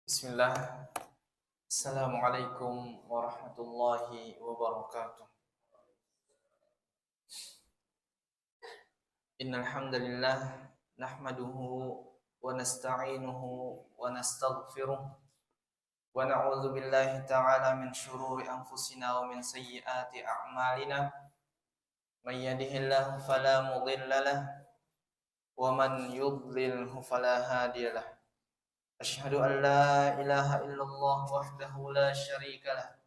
Bismillah. Assalamualaikum warahmatullahi wabarakatuh. Innal hamdalillah nahmaduhu wa nasta'inuhu wa nastaghfiruh wa na'udzu billahi ta'ala min shururi anfusina wa min sayyiati a'malina. May yahdihillahu fala mudilla lahu wa man yudlilhu fala hadiya lahu. Asyhadu an la ilaha illallah wahdahu la syarika lah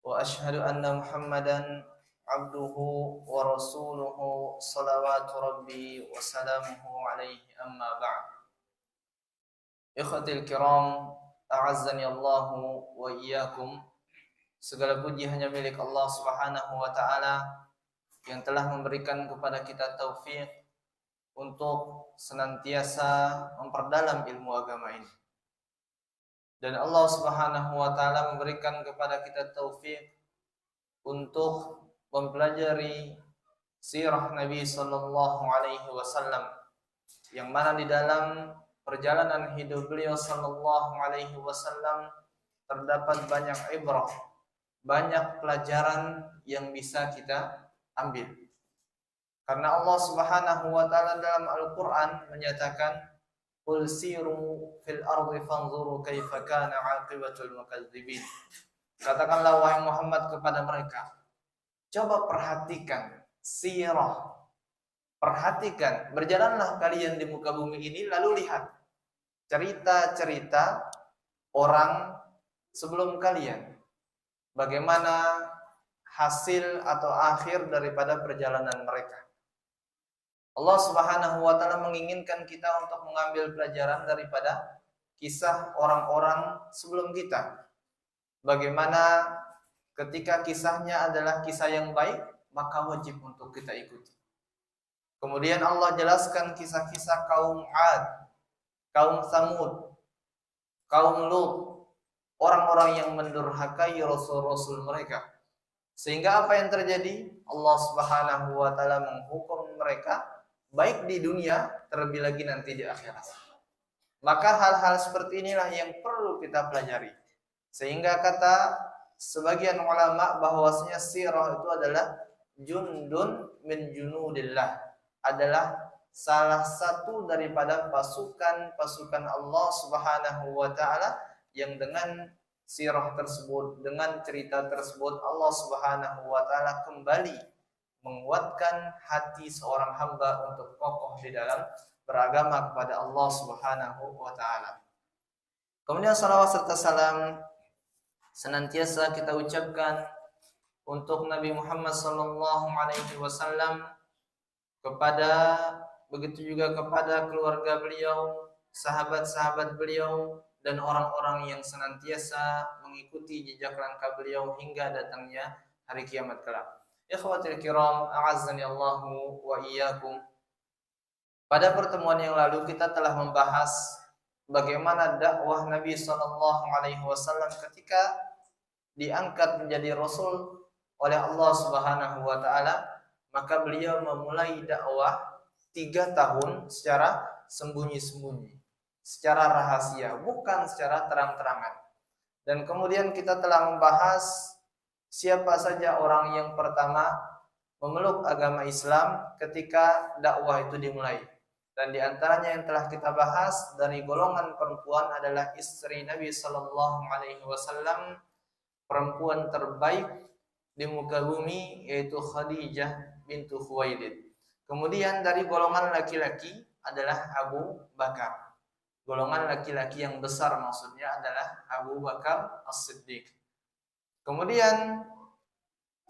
wa asyhadu anna Muhammadan abduhu wa rasuluhu salawatu rabbi wa salamuhu alaihi amma ba'd. Ikhwatil kiram, a'azzani Allahu wa iyyakum. Segala puji hanya milik Allah Subhanahu wa taala yang telah memberikan kepada kita taufik untuk senantiasa memperdalam ilmu agama ini. Dan Allah Subhanahu wa taala memberikan kepada kita taufik untuk mempelajari sirah Nabi sallallahu alaihi wasallam, yang mana di dalam perjalanan hidup beliau sallallahu alaihi wasallam terdapat banyak ibrah, banyak pelajaran yang bisa kita ambil. Karena Allah Subhanahu wa taala dalam Al-Qur'an menyatakan, "Qul siru fil ardi fanzuru kaifa kana 'aqibatul mukadzibin." Katakanlah wahai Muhammad kepada mereka, coba perhatikan sirah. Perhatikan, berjalanlah kalian di muka bumi ini lalu lihat cerita-cerita orang sebelum kalian. Bagaimana hasil atau akhir daripada perjalanan mereka. Allah Subhanahu wa taala menginginkan kita untuk mengambil pelajaran daripada kisah orang-orang sebelum kita. Bagaimana ketika kisahnya adalah kisah yang baik, maka wajib untuk kita ikuti. Kemudian Allah jelaskan kisah-kisah kaum 'Ad, kaum Tsamud, kaum Lut, orang-orang yang mendurhakai rasul-rasul mereka. Sehingga apa yang terjadi? Allah Subhanahu wa taala menghukum mereka baik di dunia, terlebih lagi nanti di akhirat. Maka hal-hal seperti inilah yang perlu kita pelajari. Sehingga kata sebagian ulama bahwasanya sirah itu adalah jundun min junudillah, adalah salah satu daripada pasukan-pasukan Allah Subhanahu wa taala yang dengan sirah tersebut, dengan cerita tersebut Allah Subhanahu wa taala kembali menguatkan hati seorang hamba untuk kokoh di dalam beragama kepada Allah Subhanahu wa taala. Kemudian salawat serta salam senantiasa kita ucapkan untuk Nabi Muhammad sallallahu alaihi wasallam, kepada begitu juga kepada keluarga beliau, sahabat-sahabat beliau, dan orang-orang yang senantiasa mengikuti jejak langkah beliau hingga datangnya hari kiamat kelak. Ikhwatul kiram, a'azzani Allahu wa iyyakum. Pada pertemuan yang lalu kita telah membahas bagaimana dakwah Nabi sallallahu alaihi wasallam ketika diangkat menjadi rasul oleh Allah Subhanahu wa taala, maka beliau memulai dakwah 3 tahun secara sembunyi-sembunyi, secara rahasia, bukan secara terang-terangan. Dan kemudian kita telah membahas siapa saja orang yang pertama memeluk agama Islam ketika dakwah itu dimulai. Dan di antaranya yang telah kita bahas dari golongan perempuan adalah istri Nabi sallallahu alaihi wasallam, perempuan terbaik di muka bumi, yaitu Khadijah bintu Khuwailid. Kemudian dari golongan laki-laki adalah Abu Bakar. Golongan laki-laki yang besar maksudnya adalah Abu Bakar As-Siddiq. Kemudian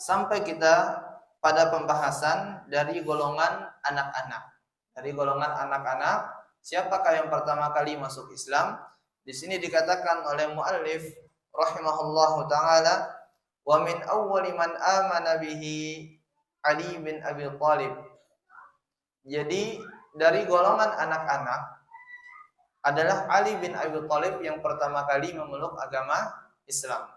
sampai kita pada pembahasan dari golongan anak-anak. Dari golongan anak-anak, siapakah yang pertama kali masuk Islam? Di sini dikatakan oleh muallif rahimahullahu taala, wa min awwali man amana bihi Ali bin Abi Thalib. Jadi dari golongan anak-anak adalah Ali bin Abi Thalib yang pertama kali memeluk agama Islam.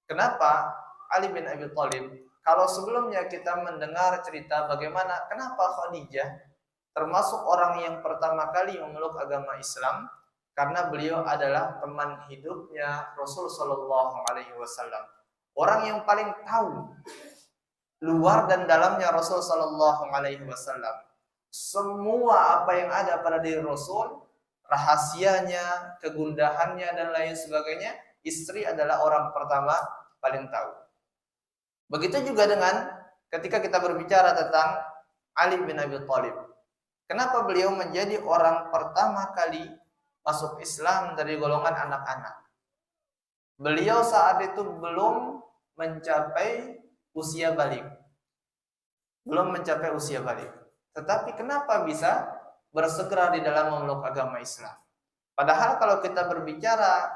Kenapa Ali bin Abi Thalib? Kalau sebelumnya kita mendengar cerita bagaimana kenapa Khadijah termasuk orang yang pertama kali memeluk agama Islam, karena beliau adalah teman hidupnya Rasul Shallallahu Alaihi Wasallam, orang yang paling tahu luar dan dalamnya Rasul Shallallahu Alaihi Wasallam. Semua apa yang ada pada diri Rasul, rahasianya, kegundahannya dan lain sebagainya, istri adalah orang pertama paling tahu. Begitu juga dengan ketika kita berbicara tentang Ali bin Abi Thalib. Kenapa beliau menjadi orang pertama kali masuk Islam dari golongan anak-anak? Beliau saat itu belum mencapai usia balik. Belum mencapai usia balik. Tetapi kenapa bisa bersegera di dalam memeluk agama Islam? Padahal kalau kita berbicara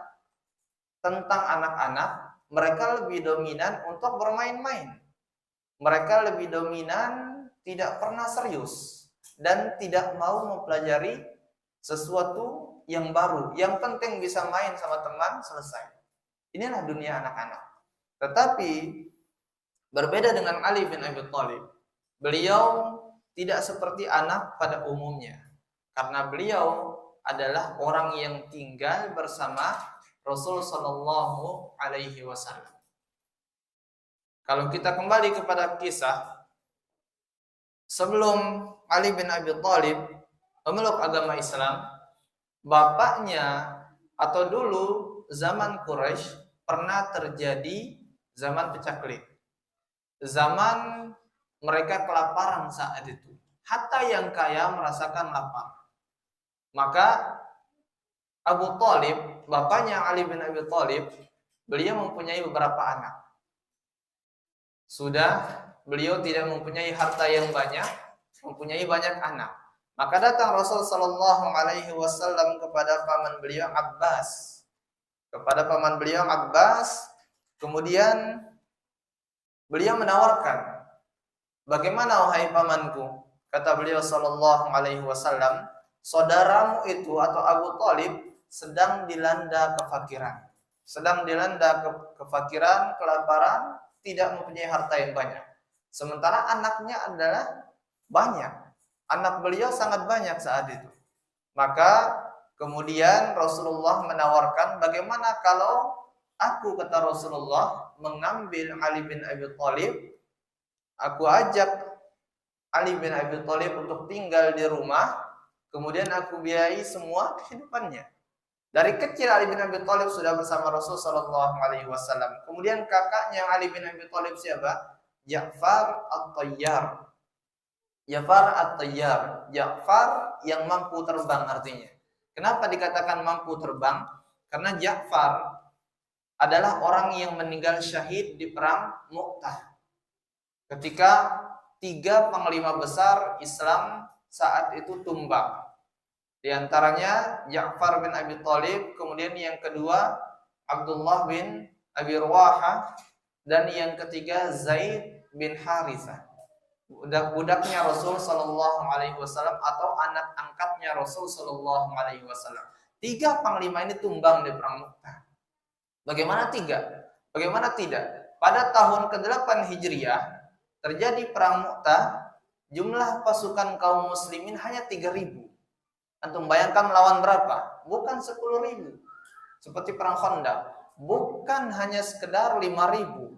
tentang anak-anak, mereka lebih dominan untuk bermain-main. Mereka lebih dominan tidak pernah serius dan tidak mau mempelajari sesuatu yang baru. Yang penting bisa main sama teman, selesai. Inilah dunia anak-anak. Tetapi berbeda dengan Ali bin Abi Thalib, beliau tidak seperti anak pada umumnya. Karena beliau adalah orang yang tinggal bersama Rasul Sallallahu Alaihi Wasallam. Kalau kita kembali kepada kisah sebelum Ali bin Abi Thalib memeluk agama Islam, bapaknya atau dulu zaman Quraisy pernah terjadi zaman pecah belah. Zaman mereka kelaparan saat itu. Hatta yang kaya merasakan lapar. Maka Abu Thalib, bapaknya Ali bin Abi Thalib, beliau mempunyai beberapa anak. Sudah beliau tidak mempunyai harta yang banyak, mempunyai banyak anak. Maka datang Rasul Sallallahu Alaihi Wasallam kepada paman beliau Abbas. Kemudian beliau menawarkan, bagaimana wahai pamanku? Kata beliau Sallallahu Alaihi Wasallam, saudaramu itu atau Abu Thalib sedang dilanda kefakiran. Kefakiran, kelaparan, tidak mempunyai harta yang banyak. Sementara anaknya adalah banyak. Anak beliau sangat banyak saat itu. Maka kemudian Rasulullah menawarkan, bagaimana kalau aku, kata Rasulullah, mengambil Ali bin Abi Thalib, aku ajak Ali bin Abi Thalib untuk tinggal di rumah, kemudian aku biayai semua kehidupannya. Dari kecil Ali bin Abi Thalib sudah bersama Rasul Sallallahu Alaihi Wasallam. Kemudian kakaknya Ali bin Abi Thalib siapa? Ja'far At-Tayyar. Ja'far yang mampu terbang artinya. Kenapa dikatakan mampu terbang? Karena Ja'far adalah orang yang meninggal syahid di perang Mu'tah. Ketika 3 panglima besar Islam saat itu tumbang. Di antaranya Ja'far bin Abi Thalib, kemudian yang kedua Abdullah bin Abi Ruwahah, dan yang ketiga Zaid bin Harithah. Budak-budaknya Rasul Sallallahu Alaihi Wasallam atau anak angkatnya Rasul Sallallahu Alaihi Wasallam. 3 panglima ini tumbang di perang Mu'tah. Bagaimana 3? Bagaimana tidak? Pada tahun ke-8 Hijriah terjadi perang Mu'tah. Jumlah pasukan kaum muslimin hanya 3.000. Antum bayangkan melawan berapa? Bukan 10.000. Seperti perang Khandaq. Bukan hanya sekedar 5.000.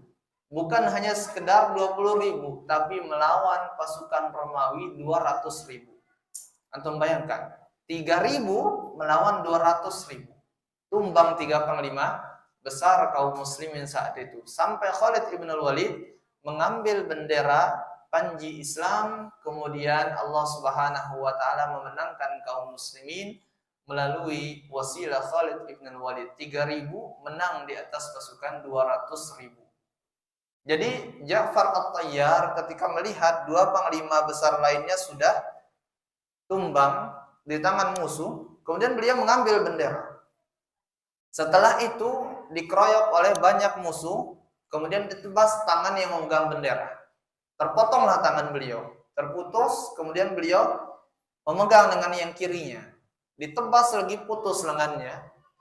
Bukan hanya sekedar 20.000. Tapi melawan pasukan Romawi 200.000. Antum bayangkan. 3.000 melawan 200.000. Tumbang 3 panglima besar kaum muslimin saat itu. Sampai Khalid ibn al-Walid mengambil bendera panji Islam, kemudian Allah Subhanahu wa taala memenangkan kaum muslimin melalui wasilah Khalid ibn al-Walid. 3.000 menang di atas pasukan 200.000. Jadi Ja'far At-Tayyar ketika melihat 2 panglima besar lainnya sudah tumbang di tangan musuh, kemudian beliau mengambil bendera. Setelah itu dikeroyok oleh banyak musuh, kemudian ditebas tangan yang memegang bendera. Terpotonglah tangan beliau, terputus, kemudian beliau memegang dengan yang kirinya. Ditebas lagi, putus lengannya.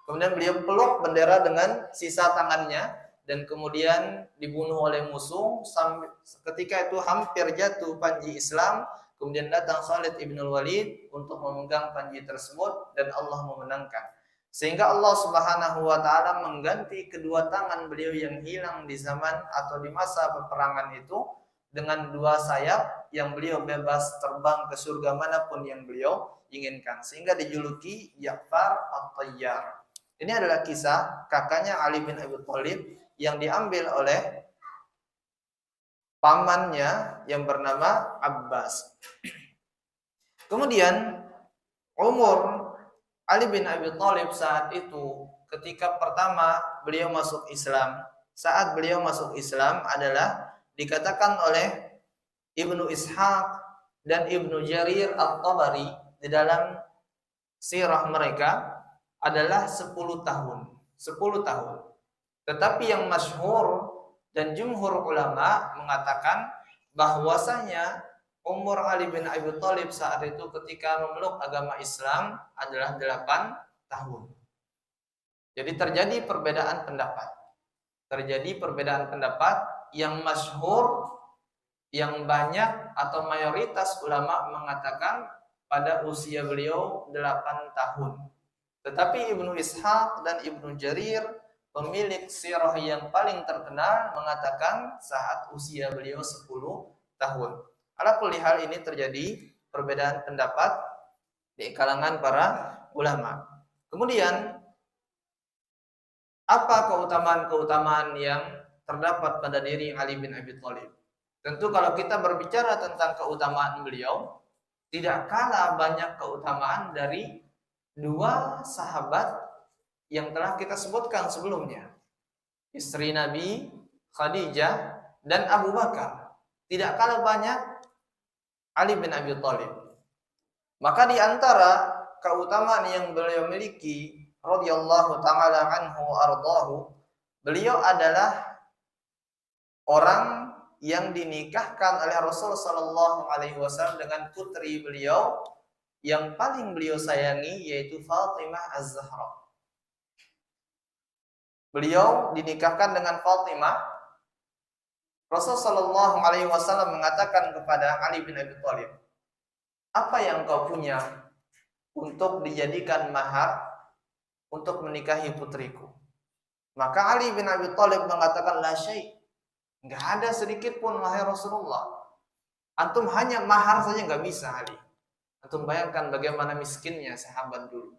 Kemudian beliau peluk bendera dengan sisa tangannya dan kemudian dibunuh oleh musuh. Ketika itu hampir jatuh panji Islam, kemudian datang Khalid ibn al-Walid untuk memegang panji tersebut dan Allah memenangkan. Sehingga Allah Subhanahu wa taala mengganti kedua tangan beliau yang hilang di zaman atau di masa peperangan itu dengan dua sayap yang beliau bebas terbang ke surga manapun yang beliau inginkan, sehingga dijuluki Ja'far At-Tayyar. Ini adalah kisah kakaknya Ali bin Abi Thalib yang diambil oleh pamannya yang bernama Abbas. Kemudian umur Ali bin Abi Thalib saat itu ketika pertama beliau masuk Islam, saat beliau masuk Islam adalah dikatakan oleh Ibnu Ishaq dan Ibnu Jarir At-Tabari di dalam sirah mereka adalah 10 tahun. 10 tahun. Tetapi yang masyhur dan jumhur ulama mengatakan bahwasanya umur Ali bin Abi Thalib saat itu ketika memeluk agama Islam adalah 8 tahun. Jadi terjadi perbedaan pendapat. Terjadi perbedaan pendapat yang masyhur, yang banyak atau mayoritas ulama mengatakan pada usia beliau 8 tahun. Tetapi Ibnu Ishaq dan Ibnu Jarir, pemilik sirah yang paling terkenal, mengatakan saat usia beliau 10 tahun. Ala kulli hal ini terjadi perbedaan pendapat di kalangan para ulama. Kemudian apa keutamaan-keutamaan yang terdapat pada diri Ali bin Abi Thalib? Tentu kalau kita berbicara tentang keutamaan beliau, tidak kalah banyak keutamaan dari dua sahabat yang telah kita sebutkan sebelumnya. Istri Nabi Khadijah dan Abu Bakar. Tidak kalah banyak Ali bin Abi Thalib. Maka di antara keutamaan yang beliau miliki radhiyallahu taala anhu ardahu, beliau adalah orang yang dinikahkan oleh Rasul sallallahu alaihi wasallam dengan putri beliau yang paling beliau sayangi, yaitu Fatimah Az-Zahra. Beliau dinikahkan dengan Fatimah. Rasul sallallahu alaihi wasallam mengatakan kepada Ali bin Abi Thalib, "Apa yang kau punya untuk dijadikan mahar untuk menikahi putriku?" Maka Ali bin Abi Thalib mengatakan, "La syai'." Enggak ada sedikit pun, wahai Rasulullah. Antum hanya mahar saja enggak bisa, Ali. Antum bayangkan bagaimana miskinnya sahabat dulu.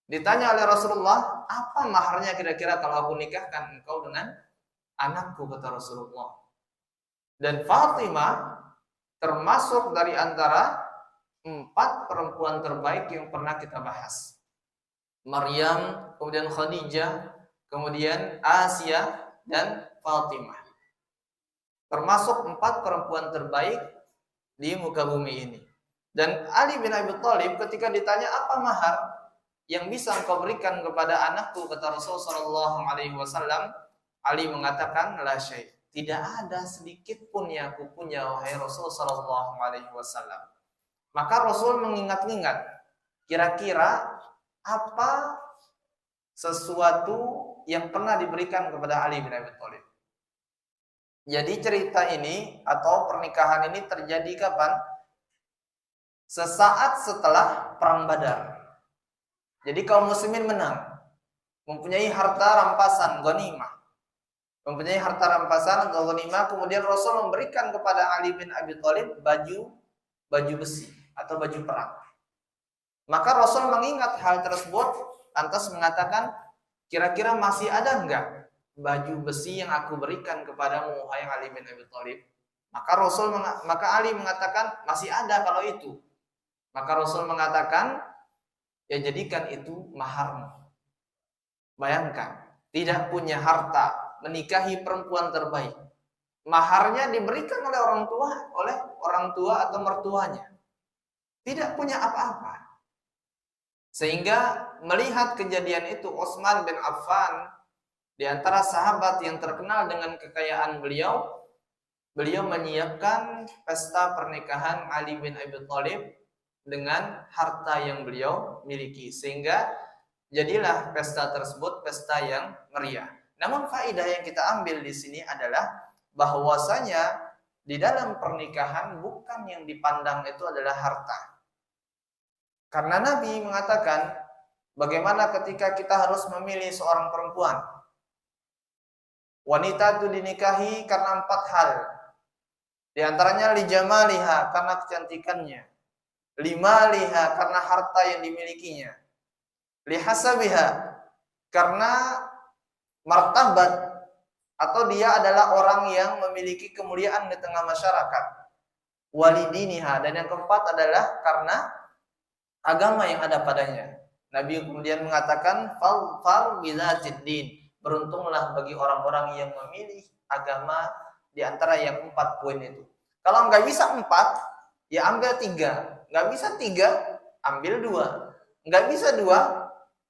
Ditanya oleh Rasulullah, "Apa maharnya kira-kira kalau aku nikahkan engkau dengan anakku?" kata Rasulullah. Dan Fatimah termasuk dari antara 4 perempuan terbaik yang pernah kita bahas. Maryam, kemudian Khadijah, kemudian Asia, dan Fatimah. Termasuk 4 perempuan terbaik di muka bumi ini. Dan Ali bin Abi Thalib ketika ditanya apa mahar yang bisa engkau berikan kepada anakku, kata Rasul sallallahu alaihi wasallam, Ali mengatakan, "La syai'." Tidak ada sedikit pun yang aku punya, wahai Rasul sallallahu alaihi wasallam. Maka Rasul mengingat-ingat, kira-kira apa sesuatu yang pernah diberikan kepada Ali bin Abi Thalib. Jadi cerita ini atau pernikahan ini terjadi kapan? Sesaat setelah perang Badar. Jadi kaum muslimin menang, mempunyai harta rampasan ghanimah. Mempunyai harta rampasan atau ghanimah, kemudian Rasul memberikan kepada Ali bin Abi Thalib baju besi atau baju perang. Maka Rasul mengingat hal tersebut, lantas mengatakan, "Kira-kira masih ada enggak baju besi yang aku berikan kepadamu, wahai Ali bin Abi Thalib?" Maka Ali mengatakan, "Masih ada kalau itu." Maka Rasul mengatakan, "Ya jadikan itu maharmu." Bayangkan, tidak punya harta, menikahi perempuan terbaik. Maharnya diberikan oleh orang tua atau mertuanya. Tidak punya apa-apa. Sehingga melihat kejadian itu, Utsman bin Affan, di antara sahabat yang terkenal dengan kekayaan beliau menyiapkan pesta pernikahan Ali bin Abi Thalib dengan harta yang beliau miliki, sehingga jadilah pesta tersebut pesta yang meriah. Namun faedah yang kita ambil di sini adalah bahwasanya di dalam pernikahan bukan yang dipandang itu adalah harta. Karena Nabi mengatakan Bagaimana ketika kita harus memilih seorang perempuan? Wanita itu dinikahi karena 4 hal. Di antaranya lijamaliha, karena kecantikannya. Limaliha, karena harta yang dimilikinya. Lihasabiha, karena martabat atau dia adalah orang yang memiliki kemuliaan di tengah masyarakat. Walidiniha, dan yang keempat adalah karena agama yang ada padanya. Nabi kemudian mengatakan fal bizatid din, beruntunglah bagi orang-orang yang memilih agama di antara yang 4 poin itu. Kalau nggak bisa 4, ya ambil 3. Nggak bisa 3, ambil 2. Nggak bisa 2,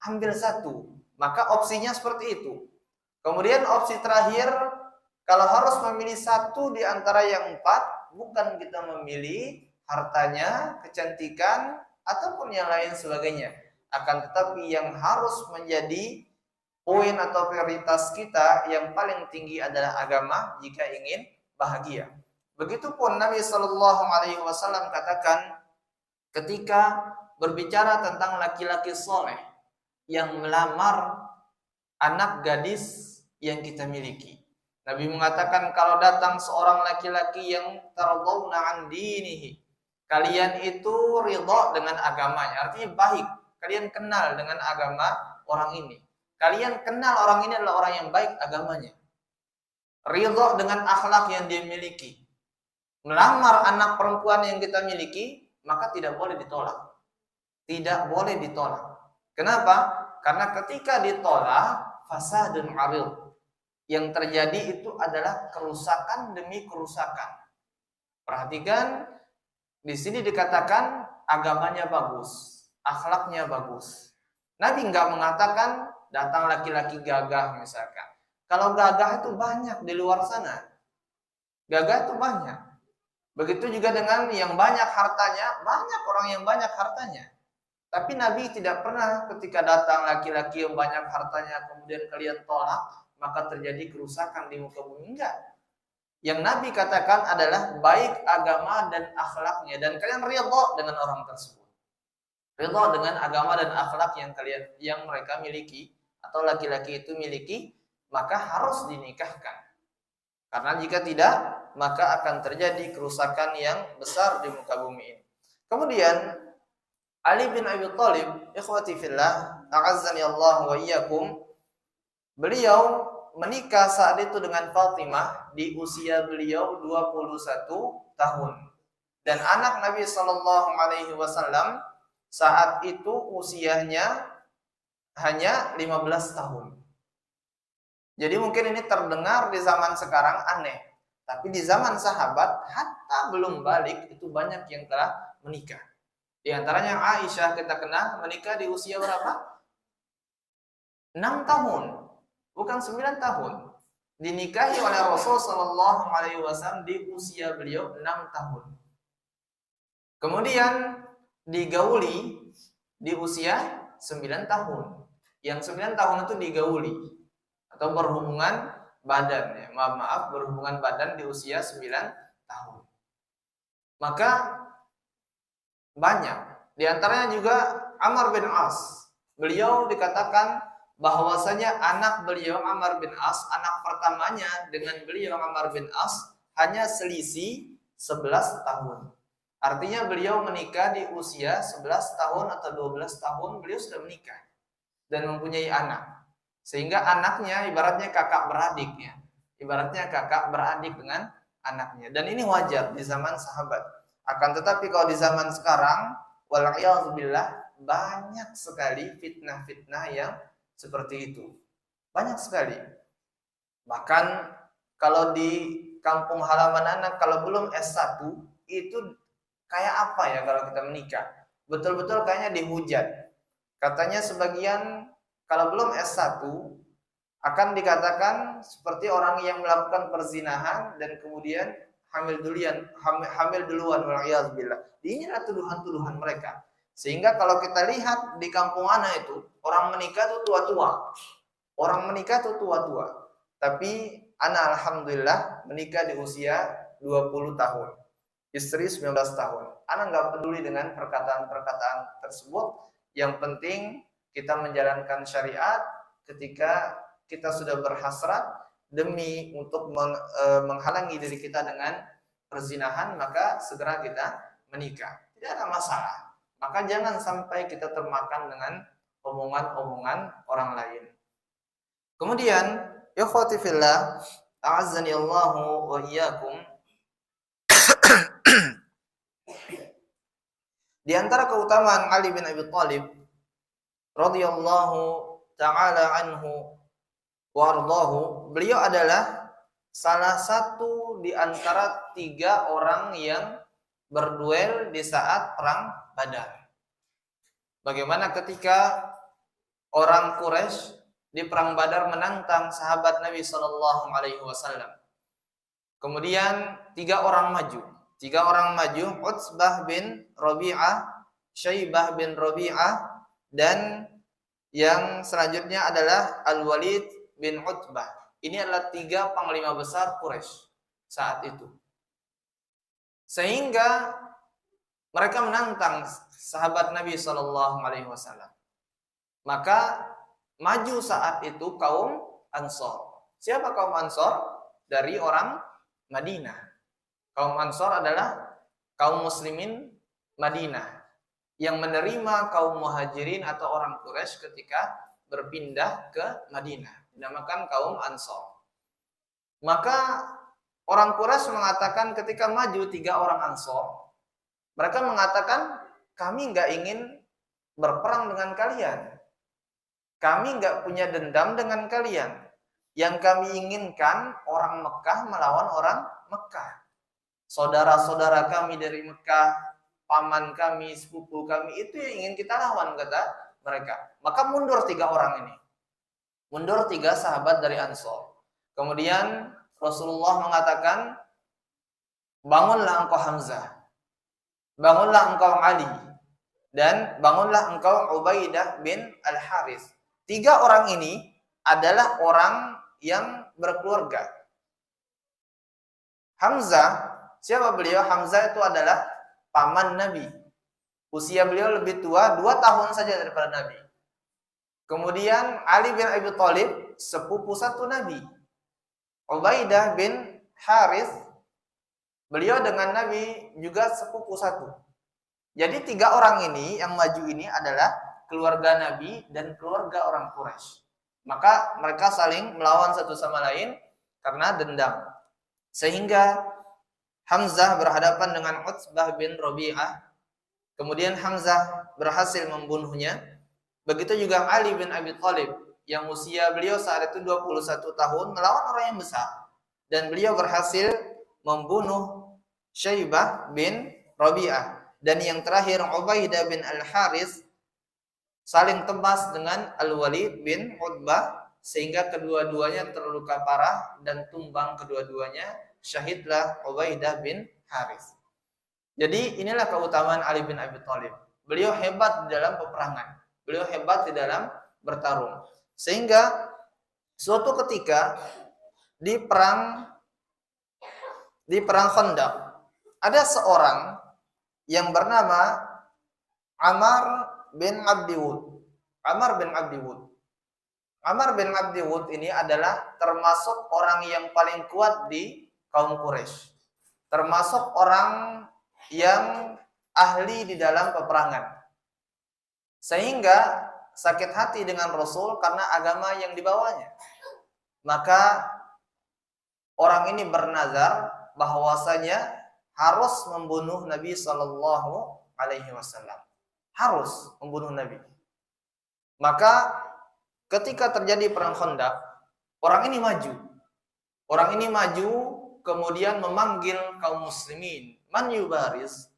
ambil 1. Maka opsinya seperti itu. Kemudian opsi terakhir, kalau harus memilih 1 di antara yang 4, bukan kita memilih hartanya, kecantikan, ataupun yang lain sebagainya. Akan tetapi yang harus menjadi poin atau prioritas kita yang paling tinggi adalah agama jika ingin bahagia. Begitupun Nabi Shallallahu Alaihi Wasallam katakan ketika berbicara tentang laki-laki soleh yang melamar anak gadis yang kita miliki. Nabi mengatakan kalau datang seorang laki-laki yang tardawna an dinihi, kalian itu ridha dengan agamanya, artinya baik. Kalian kenal dengan agama orang ini. Kalian kenal orang ini adalah orang yang baik agamanya. Ridha dengan akhlak yang dia miliki. Melamar anak perempuan yang kita miliki, maka tidak boleh ditolak. Tidak boleh ditolak. Kenapa? Karena ketika ditolak, fasadun arid. Yang terjadi itu adalah kerusakan demi kerusakan. Perhatikan, di sini dikatakan agamanya bagus, akhlaknya bagus. Nabi enggak mengatakan datang laki-laki gagah misalkan. Kalau gagah itu banyak di luar sana. Gagah itu banyak. Begitu juga dengan yang banyak hartanya, banyak orang yang banyak hartanya. Tapi Nabi tidak pernah ketika datang laki-laki yang banyak hartanya kemudian kalian tolak, maka terjadi kerusakan di muka bumi. Enggak. Yang Nabi katakan adalah baik agama dan akhlaknya, dan kalian ridha dengan orang tersebut. Ridha dengan agama dan akhlak yang mereka miliki atau laki-laki itu miliki, maka harus dinikahkan. Karena jika tidak, maka akan terjadi kerusakan yang besar di muka bumi ini. Kemudian Ali bin Abi Thalib, ikhwati fillah, a'azzani Allah wa iyyakum, beliau menikah saat itu dengan Fatimah di usia beliau 21 tahun. Dan anak Nabi sallallahu alaihi wasallam saat itu usianya hanya 15 tahun. Jadi mungkin ini terdengar di zaman sekarang aneh. Tapi di zaman sahabat, hatta belum balik, itu banyak yang telah menikah. Di antaranya Aisyah kita kenal menikah di usia berapa? 6 tahun. Bukan 9 tahun. Dinikahi oleh Rasul sallallahu alaihi wasallam di usia beliau 6 tahun. Kemudian digauli di usia 9 tahun. Yang 9 tahun itu digauli atau berhubungan badan ya. Maaf, berhubungan badan di usia 9 tahun. Maka banyak. Di antaranya juga Amr bin As. Beliau dikatakan bahwasanya anak beliau Amr bin As, anak pertamanya dengan beliau Amr bin As hanya selisih 11 tahun. Artinya beliau menikah di usia 11 tahun atau 12 tahun beliau sudah menikah dan mempunyai anak. Sehingga anaknya ibaratnya kakak beradik ya. Ibaratnya kakak beradik dengan anaknya. Dan ini wajar di zaman sahabat. Akan tetapi kalau di zaman sekarang, wal'iyadzubillah, banyak sekali fitnah-fitnah yang seperti itu. Banyak sekali. Bahkan kalau di kampung halaman anak, kalau belum S1, itu kayak apa ya kalau kita menikah? Betul-betul kayaknya dihujat. Katanya sebagian kalau belum S1 akan dikatakan seperti orang yang melakukan perzinahan dan kemudian hamil duluan wal'iyadzubillah. Ini adalah tuduhan-tuduhan mereka. Sehingga kalau kita lihat di kampung anak itu, orang menikah itu tua-tua. Orang menikah itu tua-tua. Tapi anak alhamdulillah menikah di usia 20 tahun. Istri 19 tahun. Anak nggak peduli dengan perkataan-perkataan tersebut. Yang penting kita menjalankan syariat ketika kita sudah berhasrat demi untuk menghalangi diri kita dengan perzinahan, maka segera kita menikah. Tidak ada masalah. Maka jangan sampai kita termakan dengan omongan-omongan orang lain. Kemudian, ikhwati fillah, a'azzani Allahu wa iyyakum. Di antara keutamaan Ali bin Abi Thalib radhiyallahu taala anhu wa ardahu, beliau adalah salah satu di antara 3 orang yang berduel di saat perang Badar. Bagaimana ketika orang Quraisy di perang Badar menantang sahabat Nabi sallallahu alaihi wasallam. Kemudian 3 orang maju. 3 orang maju, Utsbah bin Rabi'ah, Syaibah bin Rabi'ah, dan yang selanjutnya adalah Al-Walid bin Utbah. Ini adalah 3 panglima besar Quraisy saat itu. Sehingga mereka menantang sahabat Nabi sallallahu alaihi wasallam. Maka maju saat itu kaum Ansor. Siapa kaum Ansor? Dari orang Madinah. Kaum Ansor adalah kaum muslimin Madinah yang menerima kaum muhajirin atau orang Quraisy ketika berpindah ke Madinah. Dinamakan kaum Ansor. Maka orang Quraisy mengatakan ketika maju 3 orang Ansor, mereka mengatakan, kami nggak ingin berperang dengan kalian. Kami nggak punya dendam dengan kalian. Yang kami inginkan orang Mekah melawan orang Mekah. Saudara-saudara kami dari Mekah, paman kami, sepupu kami, itu yang ingin kita lawan, kata mereka. Maka mundur 3 orang ini. Mundur 3 sahabat dari Ansor. Kemudian Rasulullah mengatakan, bangunlah engkau Hamzah, bangunlah engkau Ali, dan bangunlah engkau Ubaidah bin Al-Harith. 3 orang ini adalah orang yang berkeluarga. Hamzah, siapa beliau? Hamzah itu adalah paman Nabi. Usia beliau lebih tua 2 tahun saja daripada Nabi. Kemudian Ali bin Abi Thalib, sepupu satu Nabi. Ubaidah bin Harith, beliau dengan Nabi juga sepupu satu. Jadi 3 orang ini yang maju ini adalah keluarga Nabi dan keluarga orang Quraisy. Maka mereka saling melawan satu sama lain karena dendam. Sehingga Hamzah berhadapan dengan Utsbah bin Rabi'ah. Kemudian Hamzah berhasil membunuhnya. Begitu juga Ali bin Abi Thalib yang usia beliau saat itu 21 tahun melawan orang yang besar. Dan beliau berhasil membunuh Syaibah bin Rabi'ah. Dan yang terakhir Ubaidah bin Al-Harith saling tebas dengan Al-Walid bin Utbah sehingga kedua-duanya terluka parah dan tumbang kedua-duanya, syahidlah Ubaidah bin Harith. Jadi inilah keutamaan Ali bin Abi Thalib. Beliau hebat di dalam peperangan. Beliau hebat di dalam bertarung. Sehingga suatu ketika di perang Khandaq ada seorang yang bernama Amar bin Abdi Wud. Amar bin Abdi Wud. Amar bin Abdi Wud ini adalah termasuk orang yang paling kuat di kaum Quraisy. Termasuk orang yang ahli di dalam peperangan. Sehingga sakit hati dengan Rasul karena agama yang dibawanya. Maka orang ini bernazar bahwasanya harus membunuh Nabi sallallahu alaihi wasallam. Harus membunuh Nabi. Maka ketika terjadi perang Khandaq, orang ini maju. Orang ini maju kemudian memanggil kaum muslimin. Man yubaris?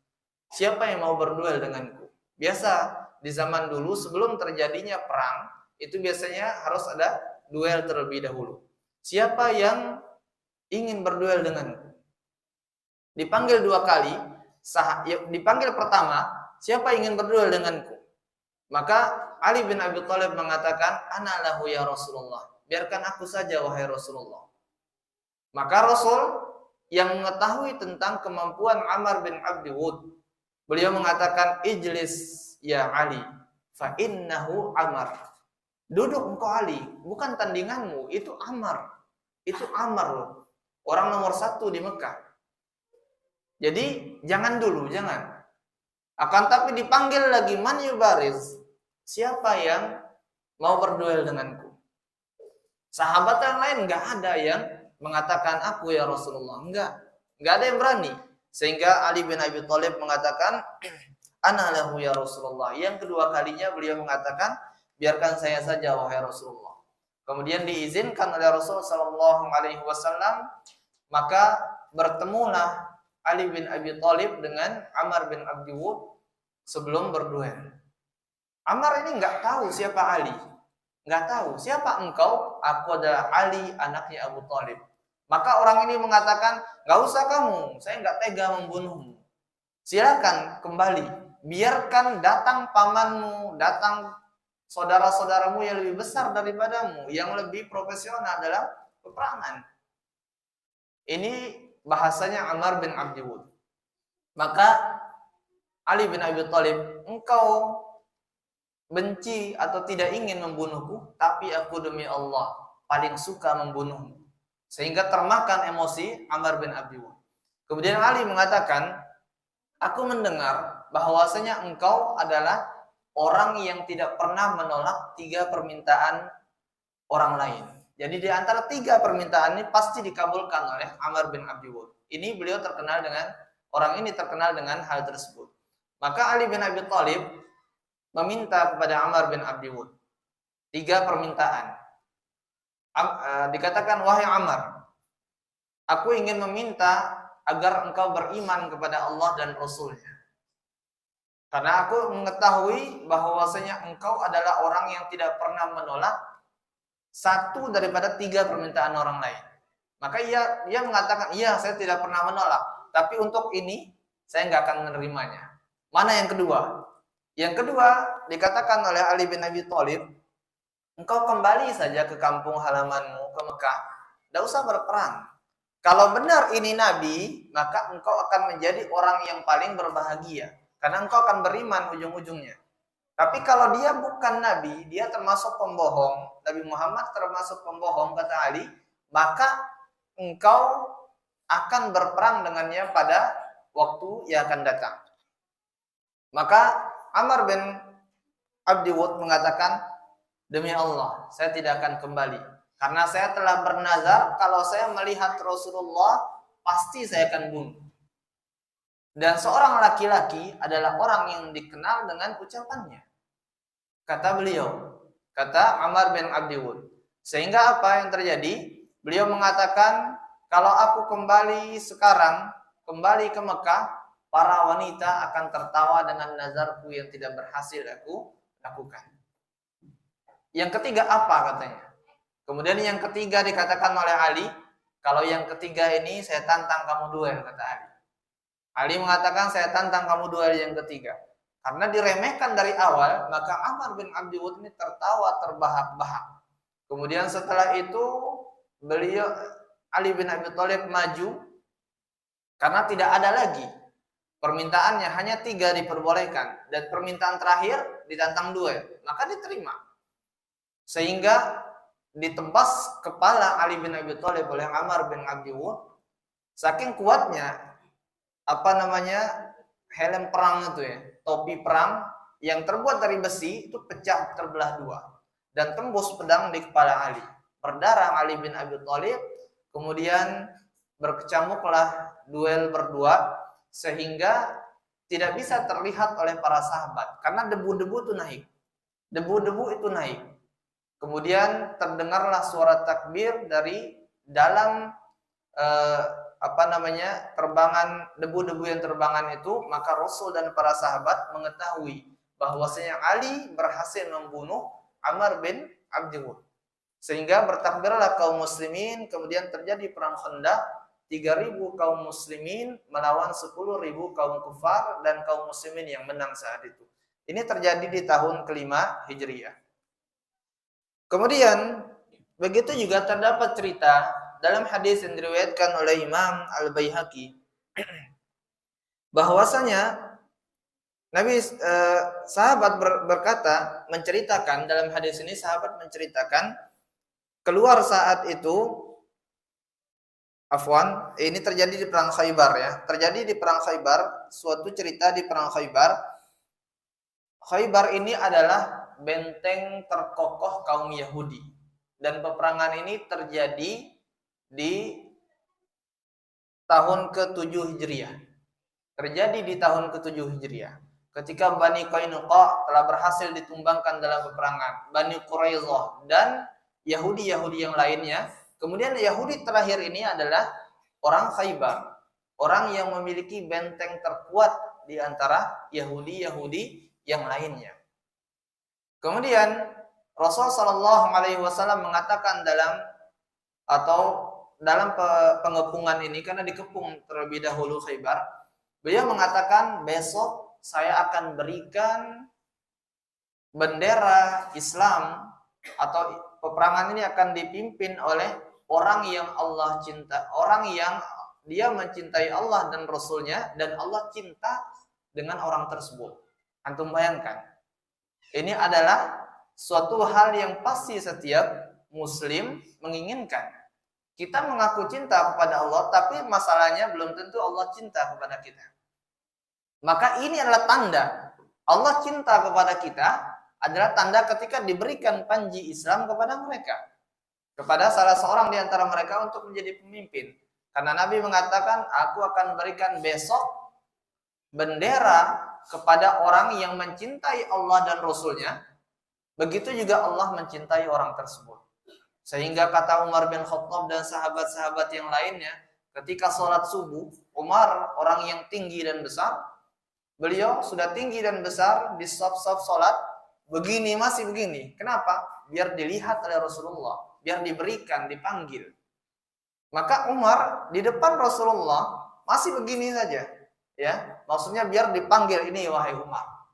Siapa yang mau berduel denganku? Biasa di zaman dulu sebelum terjadinya perang, itu biasanya harus ada duel terlebih dahulu. Siapa yang ingin berduel denganku? Dipanggil 2 kali. Dipanggil pertama, siapa ingin berduel denganku? Maka Ali bin Abi Thalib mengatakan, ana lahu ya Rasulullah. Biarkan aku saja wahai Rasulullah. Maka Rasul yang mengetahui tentang kemampuan Amar bin Abdi Wud, beliau mengatakan, ijlis ya Ali. fa innahu Amar. Duduk engkau Ali, bukan tandinganmu, itu Amar. Itu Amar loh. Orang nomor 1 di Mekah. Jadi jangan dulu, jangan. Akan tapi dipanggil lagi, man yubariz. Siapa yang mau berduel denganku? Sahabat yang lain enggak ada yang mengatakan aku ya Rasulullah. Enggak ada yang berani. Sehingga Ali bin Abi Thalib mengatakan, ana lahu ya Rasulullah. Yang kedua kalinya beliau mengatakan, biarkan saya saja wahai Rasulullah. Kemudian diizinkan oleh Rasulullah sallallahu alaihi wasallam, maka bertemulah Ali bin Abi Thalib dengan Amr bin Abdi Wud sebelum berduel. Amr ini enggak tahu siapa Ali. Enggak tahu, siapa engkau? Aku adalah Ali, anaknya Abu Thalib. Maka orang ini mengatakan, enggak usah kamu, saya enggak tega membunuhmu. Silakan kembali, biarkan datang pamanmu, datang saudara-saudaramu yang lebih besar daripadamu, yang lebih profesional dalam peperangan. Ini bahasanya Amr bin Abdi Wud. Maka Ali bin Abi Thalib, engkau benci atau tidak ingin membunuhku, tapi aku demi Allah paling suka membunuhmu. Sehingga termakan emosi Amr bin Abdi Wud. Kemudian Ali mengatakan, aku mendengar bahwasanya engkau adalah orang yang tidak pernah menolak 3 permintaan orang lain. Jadi di antara 3 permintaan ini pasti dikabulkan oleh Amr bin Abdi Wud. Ini beliau terkenal dengan, orang ini terkenal dengan hal tersebut. Maka Ali bin Abi Thalib meminta kepada Amr bin Abdi Wud 3 permintaan. Dikatakan, wahai Amr, aku ingin meminta agar engkau beriman kepada Allah dan Rasulnya. Karena aku mengetahui bahwasanya engkau adalah orang yang tidak pernah menolak 1 daripada 3 permintaan orang lain. Maka dia mengatakan, iya saya tidak pernah menolak, tapi untuk ini saya nggak akan menerimanya. Mana yang kedua? Yang kedua dikatakan oleh Ali bin Abi Thalib, engkau kembali saja ke kampung halamanmu, ke Mekah, tidak usah berperang. Kalau benar ini Nabi, maka engkau akan menjadi orang yang paling berbahagia. Karena engkau akan beriman ujung-ujungnya. Tapi kalau dia bukan Nabi, dia termasuk pembohong, Nabi Muhammad termasuk pembohong, kata Ali, maka engkau akan berperang dengannya pada waktu yang akan datang. Maka Amr bin Abdi Wud mengatakan, demi Allah, saya tidak akan kembali. Karena saya telah bernazar, kalau saya melihat Rasulullah, pasti saya akan bunuh. Dan seorang laki-laki adalah orang yang dikenal dengan ucapannya. Kata beliau, kata Amr bin Abdi Wud. Sehingga apa yang terjadi? Beliau mengatakan, kalau aku kembali sekarang, kembali ke Mekah, para wanita akan tertawa dengan nazarku yang tidak berhasil aku lakukan. Yang ketiga apa katanya? Kemudian yang ketiga dikatakan oleh Ali, kalau yang ketiga ini saya tantang kamu duel, kata Ali. Ali mengatakan, saya tantang kamu duel yang ketiga. Karena diremehkan dari awal, maka Amr bin Abdi Wud ini tertawa terbahak-bahak. Kemudian setelah itu beliau, Ali bin Abi Thalib, maju karena tidak ada lagi permintaannya, hanya 3 diperbolehkan, dan permintaan terakhir ditantang duel, maka diterima. Sehingga ditebas kepala Ali bin Abi Thalib oleh Amr bin Abdi Wud. Saking kuatnya helm perang itu ya, topi perang yang terbuat dari besi itu pecah, terbelah 2 dan tembus pedang di kepala Ali. Berdarah Ali bin Abi Thalib, kemudian berkecamuklah duel berdua sehingga tidak bisa terlihat oleh para sahabat karena debu-debu itu naik. Debu-debu itu naik. Kemudian terdengarlah suara takbir dari dalam terbangan debu-debu yang terbangan itu, maka Rasul dan para sahabat mengetahui bahwasanya Ali berhasil membunuh Amr bin Abdi Wud. Sehingga bertakbirlah kaum muslimin, kemudian terjadi perang Khandaq, 3.000 kaum muslimin melawan 10.000 kaum kufar, dan kaum muslimin yang menang saat itu. Ini terjadi di tahun ke-5 Hijriah. Kemudian begitu juga terdapat cerita dalam hadis yang diriwayatkan oleh Imam Al-Baihaqi bahwasanya Sahabat berkata, menceritakan dalam hadis ini, sahabat menceritakan keluar saat itu, ini terjadi di perang Khaybar ya. Terjadi di perang Khaybar, suatu cerita di perang Khaybar. Khaybar ini adalah benteng terkokoh kaum Yahudi. Dan peperangan ini terjadi di tahun ke-7 Hijriah. Terjadi di tahun ke-7 Hijriah. Ketika Bani Qainuqa telah berhasil ditumbangkan dalam peperangan, Bani Quraidah dan Yahudi-Yahudi yang lainnya. Kemudian Yahudi terakhir ini adalah orang Khaybar, orang yang memiliki benteng terkuat di antara Yahudi-Yahudi yang lainnya. Kemudian Rasul Shallallahu Alaihi Wasallam mengatakan dalam pengepungan ini, karena dikepung terlebih dahulu Khaybar, beliau mengatakan, besok saya akan berikan bendera Islam, atau peperangan ini akan dipimpin oleh orang yang Allah cinta, orang yang dia mencintai Allah dan Rasulnya, dan Allah cinta dengan orang tersebut. Antum bayangkan, ini adalah suatu hal yang pasti setiap Muslim menginginkan. Kita mengaku cinta kepada Allah, tapi masalahnya belum tentu Allah cinta kepada kita. Maka ini adalah tanda Allah cinta kepada kita, adalah tanda ketika diberikan panji Islam kepada mereka, kepada salah seorang di antara mereka untuk menjadi pemimpin. Karena Nabi mengatakan, aku akan berikan besok bendera kepada orang yang mencintai Allah dan Rasulnya. Begitu juga Allah mencintai orang tersebut. Sehingga kata Umar bin Khattab dan sahabat-sahabat yang lainnya, ketika sholat subuh, Umar orang yang tinggi dan besar, beliau sudah tinggi dan besar, di saf-saf sholat, begini, masih begini. Kenapa? Biar dilihat oleh Rasulullah, biar diberikan, dipanggil. Maka Umar di depan Rasulullah masih begini saja, ya. Maksudnya biar dipanggil, ini wahai Umar,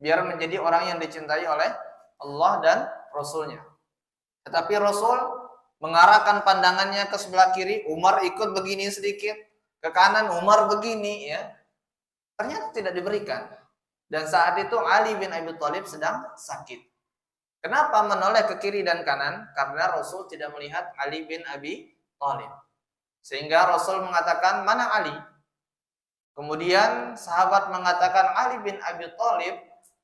biar menjadi orang yang dicintai oleh Allah dan Rasulnya. Tetapi Rasul mengarahkan pandangannya ke sebelah kiri, Umar ikut begini sedikit, ke kanan Umar begini, ya. Ternyata tidak diberikan. Dan saat itu Ali bin Abi Thalib sedang sakit. Kenapa menoleh ke kiri dan kanan? Karena Rasul tidak melihat Ali bin Abi Thalib. Sehingga Rasul mengatakan, mana Ali? Kemudian sahabat mengatakan, Ali bin Abi Thalib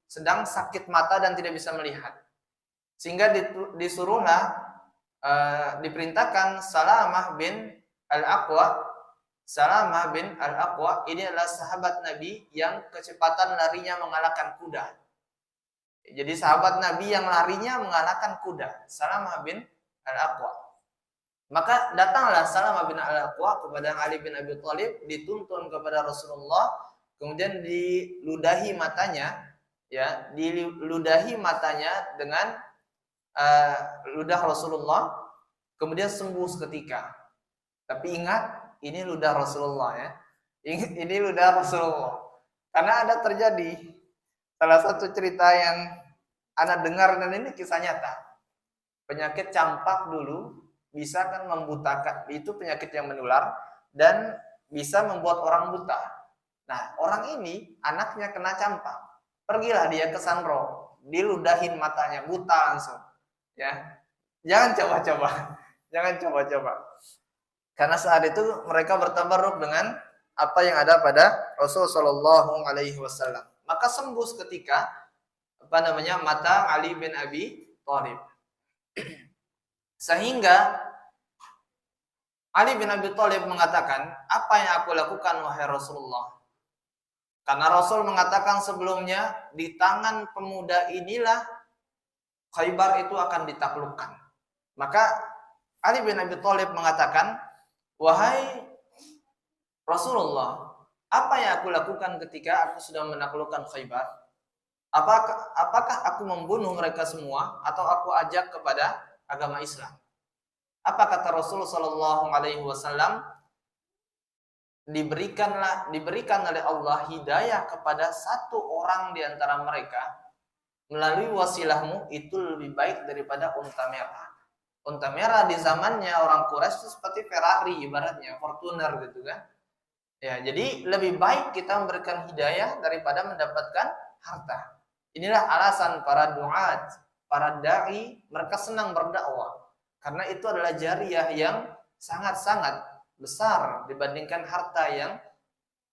sedang sakit mata dan tidak bisa melihat. Sehingga diperintahkan Salamah bin Al-Aqwa. Salamah bin Al-Aqwa ini adalah sahabat Nabi yang kecepatan larinya mengalahkan kuda. Jadi sahabat Nabi yang larinya mengalahkan kuda, Salamah bin Al-Aqwa. Maka datanglah Salamah bin Al-Aqwa kepada Ali bin Abi Thalib, dituntun kepada Rasulullah, kemudian diludahi matanya, ya, diludahi matanya dengan ludah Rasulullah, kemudian sembuh seketika. Tapi ingat, ini ludah Rasulullah, ya. Ini ludah Rasulullah. Karena ada terjadi salah satu cerita yang anak dengar, dan ini kisah nyata. Penyakit campak dulu bisa kan membutakan, itu penyakit yang menular dan bisa membuat orang buta. Nah, orang ini anaknya kena campak. Pergilah dia ke Sandro, diludahin matanya, buta langsung. Ya, jangan coba-coba, jangan coba-coba. Karena saat itu mereka bertabarruk dengan apa yang ada pada Rasul Shallallahu Alaihi Wasallam. Maka sembuh seketika mata Ali bin Abi Thalib. Sehingga Ali bin Abi Thalib mengatakan, apa yang aku lakukan wahai Rasulullah? Karena Rasul mengatakan sebelumnya, di tangan pemuda inilah Khaybar itu akan ditaklukkan. Maka Ali bin Abi Thalib mengatakan, wahai Rasulullah, apa yang aku lakukan ketika aku sudah menaklukkan Khaybar? Apakah aku membunuh mereka semua atau aku ajak kepada agama Islam? Apa kata Rasul Shallallahu Alaihi Wasallam? Diberikan oleh Allah hidayah kepada satu orang di antara mereka melalui wasilahmu, itu lebih baik daripada unta merah. Unta merah di zamannya orang Quraisy itu seperti Ferrari, ibaratnya Fortuner gitu kan. Ya, jadi lebih baik kita memberikan hidayah daripada mendapatkan harta. Inilah alasan para duat, para dai, mereka senang berdakwah. Karena itu adalah jariah yang sangat-sangat besar dibandingkan harta yang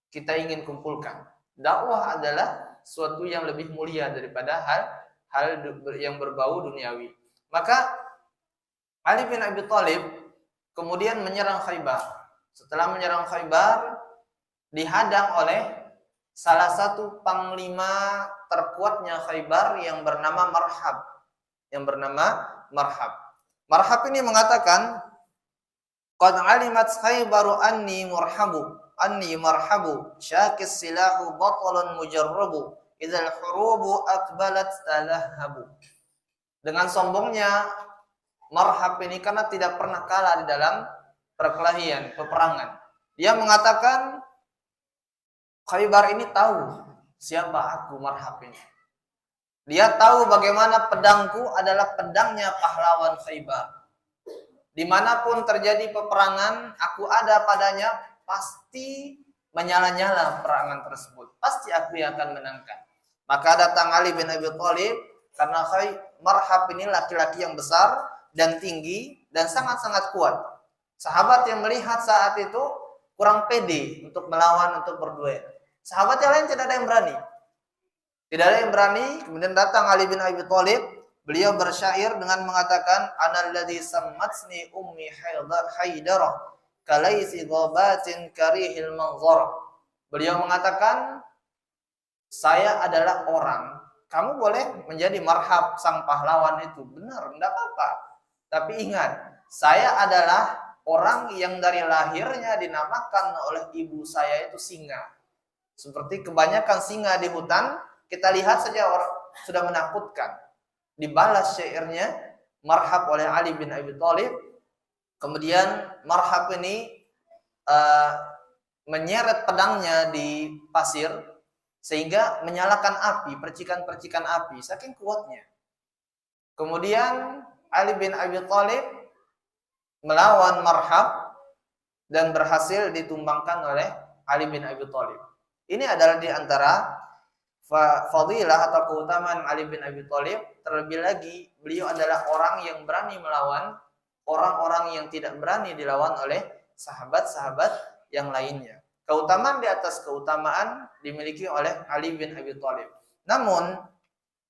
kita ingin kumpulkan. Dakwah adalah suatu yang lebih mulia daripada hal yang berbau duniawi. Maka Ali bin Abi Thalib kemudian menyerang Khaybar. Setelah menyerang Khaybar, dihadang oleh salah satu panglima terkuatnya Khaybar yang bernama Marhab. Marhab ini mengatakan, "Qad alimat Khaybaru anni marhabu, syakis silahu batalun mujarrabu, idzal hurubu aqbalat talahabu." Dengan sombongnya Marhab ini karena tidak pernah kalah di dalam peperangan. Dia mengatakan, Khaybar ini tahu siapa aku, Marhab ini. Dia tahu bagaimana pedangku adalah pedangnya pahlawan Khaybar. Dimanapun terjadi peperangan, aku ada padanya, pasti menyala-nyala perangan tersebut. Pasti aku yang akan menangkan. Maka datang Ali bin Abi Thalib, karena Marhab ini laki-laki yang besar dan tinggi dan sangat-sangat kuat. Sahabat yang melihat saat itu kurang pede untuk melawan, untuk berduel. Sahabat yang lain tidak ada yang berani. Kemudian datang Ali bin Abi Thalib. Beliau bersyair dengan mengatakan, "Analladzi sammatsni ummi haidarah, kalaisi ghabatin karihil manzar." Beliau mengatakan, saya adalah orang. Kamu boleh menjadi Marhab sang pahlawan itu. Benar, tidak apa-apa. Tapi ingat, saya adalah orang yang dari lahirnya dinamakan oleh ibu saya itu singa. Seperti kebanyakan singa di hutan, kita lihat saja orang sudah menakutkan. Dibalas syairnya Marhab oleh Ali bin Abi Thalib. Kemudian Marhab ini menyeret pedangnya di pasir sehingga menyalakan api, percikan-percikan api, saking kuatnya. Kemudian Ali bin Abi Thalib melawan Marhab dan berhasil ditumbangkan oleh Ali bin Abi Thalib. Ini adalah di antara fadilah atau keutamaan Ali bin Abi Thalib. Terlebih lagi, beliau adalah orang yang berani melawan orang-orang yang tidak berani dilawan oleh sahabat-sahabat yang lainnya. Keutamaan di atas keutamaan dimiliki oleh Ali bin Abi Thalib. Namun,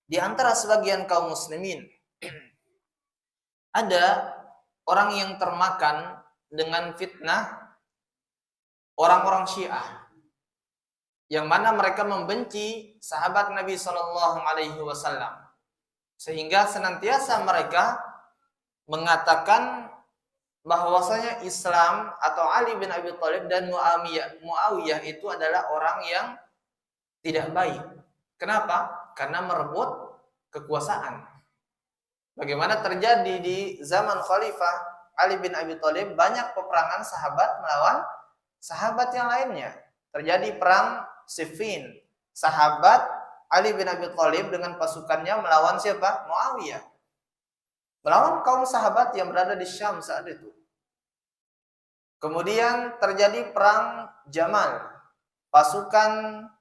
di antara sebagian kaum muslimin ada orang yang termakan dengan fitnah orang-orang Syiah, yang mana mereka membenci sahabat Nabi Shallallahu Alaihi Wasallam, sehingga senantiasa mereka mengatakan bahwasanya Islam atau Ali bin Abi Thalib dan Muawiyah itu adalah orang yang tidak baik. Kenapa? Karena merebut kekuasaan. Bagaimana terjadi di zaman Khalifah Ali bin Abi Thalib, banyak peperangan sahabat melawan sahabat yang lainnya. Terjadi perang Siffin. Sahabat Ali bin Abi Thalib dengan pasukannya melawan siapa? Muawiyah. Melawan kaum sahabat yang berada di Syam saat itu. Kemudian terjadi perang Jamal. Pasukan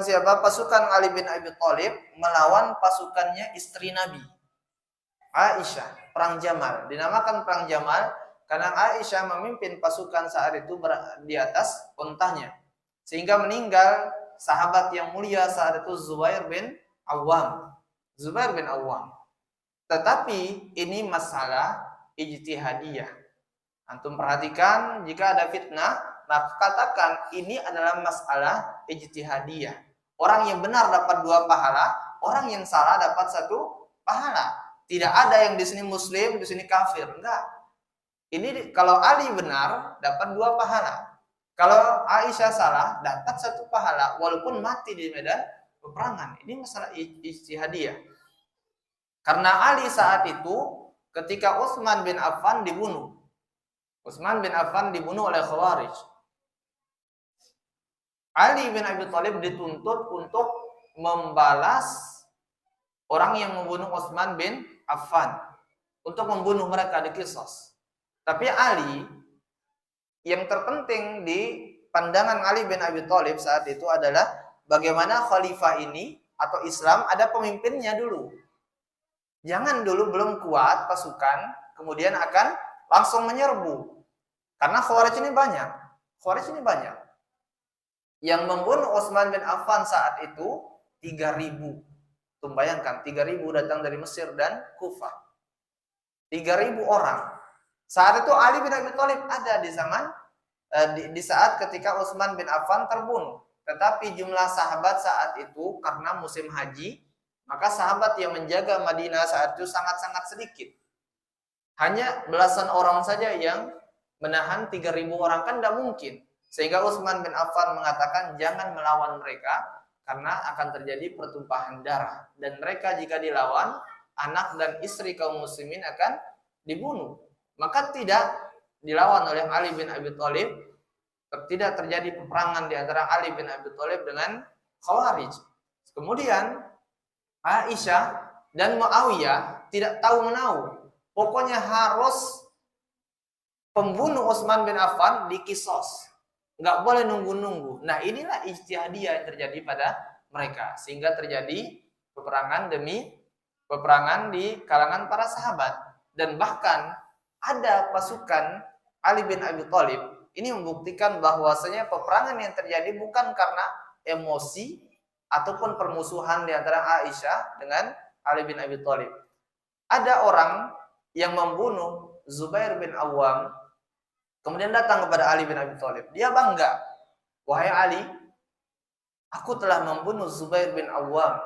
siapa? Pasukan Ali bin Abi Thalib melawan pasukannya istri Nabi, Aisyah. Perang Jamal. Dinamakan perang Jamal karena Aisyah memimpin pasukan saat itu di atas untanya, sehingga meninggal sahabat yang mulia saat itu Zubair bin Awam. Tetapi ini masalah ijtihadiyah. Antum perhatikan, jika ada fitnah, maka katakan ini adalah masalah ijtihadiyah. Orang yang benar dapat 2 pahala, orang yang salah dapat 1 pahala. Tidak ada yang di sini muslim, di sini kafir. Enggak. Ini kalau Ali benar dapat 2 pahala. Kalau Aisyah salah dapat 1 pahala walaupun mati di medan peperangan. Ini masalah ijtihadiyah. Karena Ali saat itu ketika Utsman bin Affan dibunuh. Utsman bin Affan dibunuh oleh Khawarij. Ali bin Abi Thalib dituntut untuk membalas orang yang membunuh Utsman bin Affan, untuk membunuh mereka, dikisos. Tapi Ali yang terpenting di pandangan Ali bin Abi Thalib saat itu adalah bagaimana khalifah ini atau Islam ada pemimpinnya dulu. Jangan dulu belum kuat pasukan, kemudian akan langsung menyerbu. Karena Khawarij ini banyak. Khawarij ini banyak. Yang membunuh Utsman bin Affan saat itu 3.000. Tuh bayangkan, 3.000 datang dari Mesir dan Kufah. 3.000 orang. Saat itu Ali bin Abi Thalib ada di zaman di saat ketika Utsman bin Affan terbunuh. Tetapi jumlah sahabat saat itu karena musim haji, maka sahabat yang menjaga Madinah saat itu sangat-sangat sedikit. Hanya belasan orang saja yang menahan 3.000 orang, kan tidak mungkin. Sehingga Utsman bin Affan mengatakan jangan melawan mereka karena akan terjadi pertumpahan darah. Dan mereka jika dilawan, anak dan istri kaum muslimin akan dibunuh. Maka tidak dilawan oleh Ali bin Abi Thalib. Tidak terjadi peperangan di antara Ali bin Abi Thalib dengan Khawarij. Kemudian Aisyah dan Muawiyah tidak tahu menahu. Pokoknya harus pembunuh Utsman bin Affan dikisos. Nggak boleh nunggu-nunggu. Nah, inilah ijtihadiyah yang terjadi pada mereka. Sehingga terjadi peperangan demi peperangan di kalangan para sahabat. Dan bahkan ada pasukan Ali bin Abi Thalib. Ini membuktikan bahwasanya peperangan yang terjadi bukan karena emosi ataupun permusuhan di antara Aisyah dengan Ali bin Abi Thalib. Ada orang yang membunuh Zubair bin Awam, kemudian datang kepada Ali bin Abi Thalib. Dia bangga, wahai Ali, aku telah membunuh Zubair bin Awam.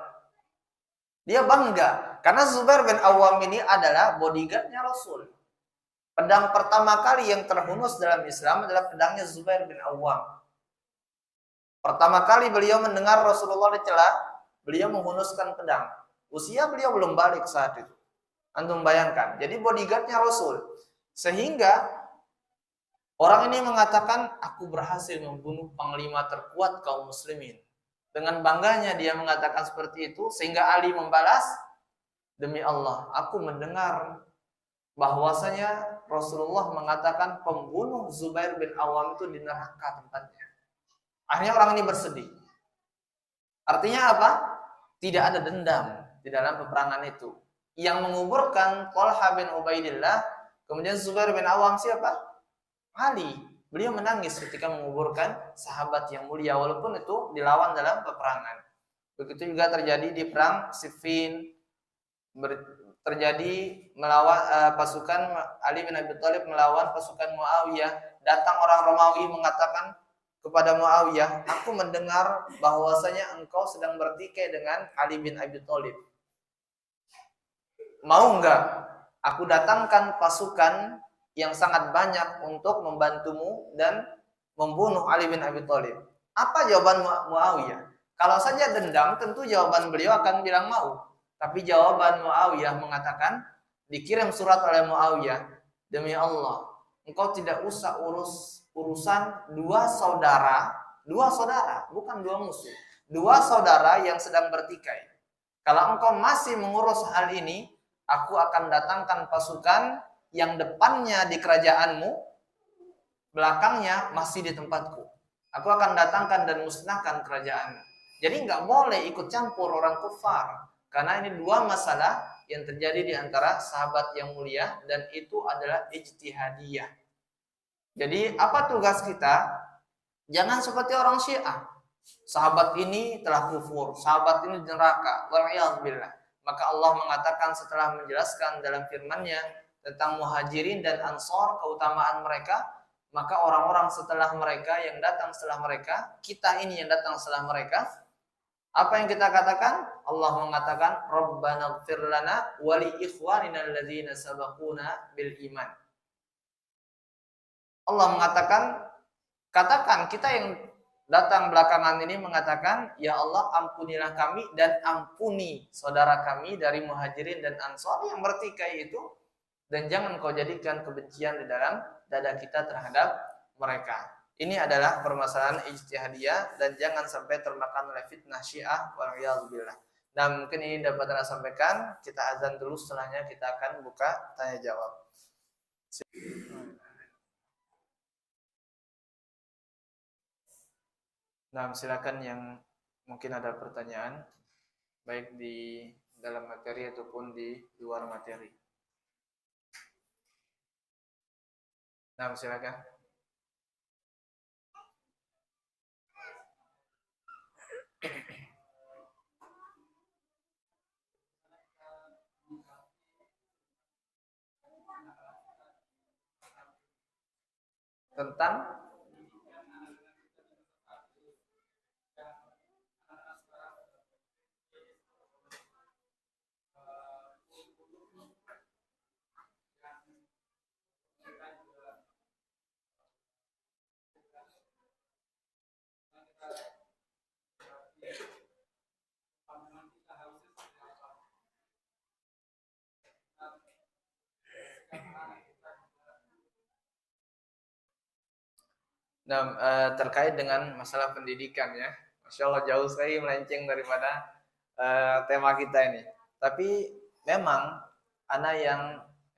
Dia bangga, karena Zubair bin Awam ini adalah bodyguardnya Rasul. Pedang pertama kali yang terhunus dalam Islam adalah pedangnya Zubair bin Awam. Pertama kali beliau mendengar Rasulullah dicela, beliau menghunuskan pedang. Usia beliau belum balik saat itu. Antum bayangkan, jadi bodyguardnya Rasul. Sehingga orang ini mengatakan, aku berhasil membunuh panglima terkuat kaum muslimin. Dengan bangganya dia mengatakan seperti itu, sehingga Ali membalas, demi Allah, aku mendengar bahwasanya Rasulullah mengatakan pembunuh Zubair bin Awam itu di neraka tempatnya. Akhirnya orang ini bersedih. Artinya apa? Tidak ada dendam di dalam peperangan itu. Yang menguburkan Thalha bin Ubaidillah, kemudian Zubair bin Awam siapa? Ali. Beliau menangis ketika menguburkan sahabat yang mulia, walaupun itu dilawan dalam peperangan. Begitu juga terjadi di perang Siffin, terjadi melawan pasukan Ali bin Abi Thalib melawan pasukan Muawiyah. Datang orang Romawi mengatakan kepada Muawiyah, aku mendengar bahwasanya engkau sedang bertikai dengan Ali bin Abi Thalib. Mau enggak aku datangkan pasukan yang sangat banyak untuk membantumu dan membunuh Ali bin Abi Thalib? Apa jawaban Muawiyah? Kalau saja dendam, tentu jawaban beliau akan bilang mau. Tapi jawaban Muawiyah mengatakan, dikirim surat oleh Muawiyah, demi Allah, engkau tidak usah urusan dua saudara, bukan dua musuh, dua saudara yang sedang bertikai. Kalau engkau masih mengurus hal ini, aku akan datangkan pasukan yang depannya di kerajaanmu, belakangnya masih di tempatku. Aku akan datangkan dan musnahkan kerajaan. Jadi nggak boleh ikut campur orang kufar. Karena ini dua masalah yang terjadi di antara sahabat yang mulia, dan itu adalah ijtihadiyah. Jadi apa tugas kita? Jangan seperti orang Syiah. Sahabat ini telah kufur, sahabat ini di neraka. Wal'iyadzubillah. Maka Allah mengatakan setelah menjelaskan dalam firman-Nya tentang muhajirin dan ansor, keutamaan mereka, maka orang-orang setelah mereka, yang datang setelah mereka, kita ini yang datang setelah mereka, apa yang kita katakan? Allah mengatakan, Rabbana ighfir lana wa li ikhwanina alladzina sabaquna bil iman. Allah mengatakan, katakan, kita yang datang belakangan ini mengatakan, ya Allah, ampunilah kami dan ampuni saudara kami dari muhajirin dan ansor yang bertikai itu, dan jangan kau jadikan kebencian di dalam dada kita terhadap mereka. Ini adalah permasalahan ijtihadiyah, dan jangan sampai termakan oleh fitnah Syiah, wal'iyadzubillah. Nah, mungkin ini dapat saya sampaikan. Kita azan dulu, setelahnya kita akan buka tanya jawab. Nah, silakan yang mungkin ada pertanyaan, baik di dalam materi ataupun di luar materi. Nah, silakan. Tentang terkait dengan masalah pendidikan ya. Masya Allah jauh sekali melenceng daripada tema kita ini. Tapi memang anak yang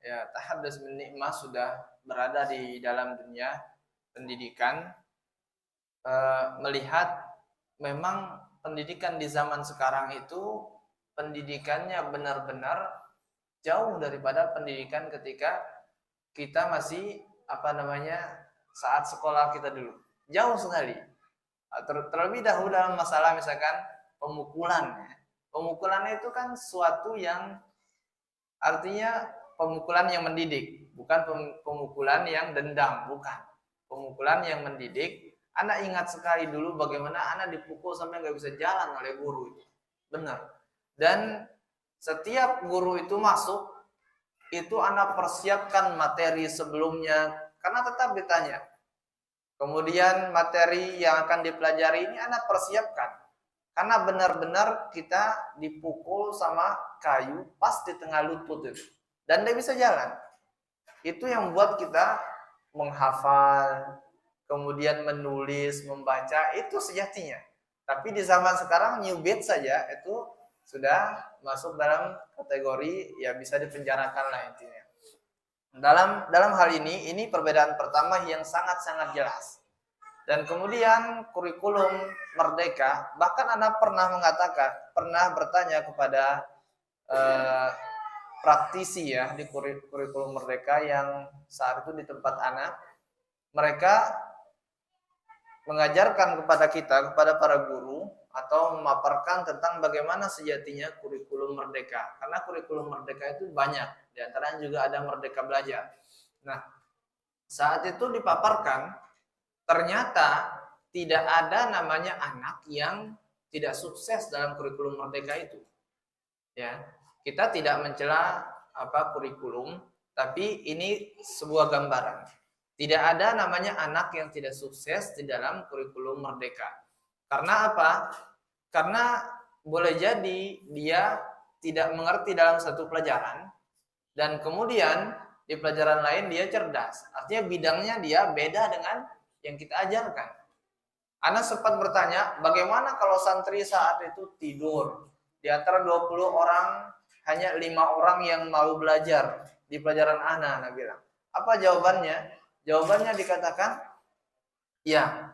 ya tahaddas bin nikmah sudah berada di dalam dunia pendidikan, melihat memang pendidikan di zaman sekarang itu pendidikannya benar-benar jauh daripada pendidikan ketika kita masih saat sekolah kita dulu. Jauh sekali. Terlebih dahulu dalam masalah misalkan pemukulan. Pemukulannya itu kan suatu yang artinya pemukulan yang mendidik, bukan pemukulan yang dendam, bukan. Pemukulan yang mendidik. Anak ingat sekali dulu bagaimana anak dipukul sampai nggak bisa jalan oleh guru itu. Benar. Dan setiap guru itu masuk, itu anak persiapkan materi sebelumnya, karena tetap ditanya. Kemudian materi yang akan dipelajari ini anak persiapkan. Karena benar-benar kita dipukul sama kayu pas di tengah lutut itu. Dan dia bisa jalan. Itu yang buat kita menghafal, kemudian menulis, membaca, itu sejatinya. Tapi di zaman sekarang new bed saja itu sudah masuk dalam kategori ya bisa dipenjarakan lah intinya. Dalam hal ini perbedaan pertama yang sangat-sangat jelas. Dan kemudian kurikulum merdeka, bahkan anak pernah bertanya kepada praktisi ya di kurikulum merdeka yang saat itu di tempat anak, mereka mengajarkan kepada para guru atau memaparkan tentang bagaimana sejatinya kurikulum merdeka. Karena kurikulum merdeka itu banyak, di antaranya juga ada merdeka belajar. Nah, saat itu dipaparkan, ternyata tidak ada namanya anak yang tidak sukses dalam kurikulum merdeka itu. Ya, kita tidak mencela kurikulum, tapi ini sebuah gambaran. Tidak ada namanya anak yang tidak sukses di dalam kurikulum merdeka. Karena apa? Karena boleh jadi dia tidak mengerti dalam satu pelajaran dan kemudian di pelajaran lain dia cerdas. Artinya bidangnya dia beda dengan yang kita ajarkan. Anak sempat bertanya, bagaimana kalau santri saat itu tidur? Di antara 20 orang hanya 5 orang yang mau belajar di pelajaran anak bilang. Apa jawabannya? Jawabannya dikatakan, ya,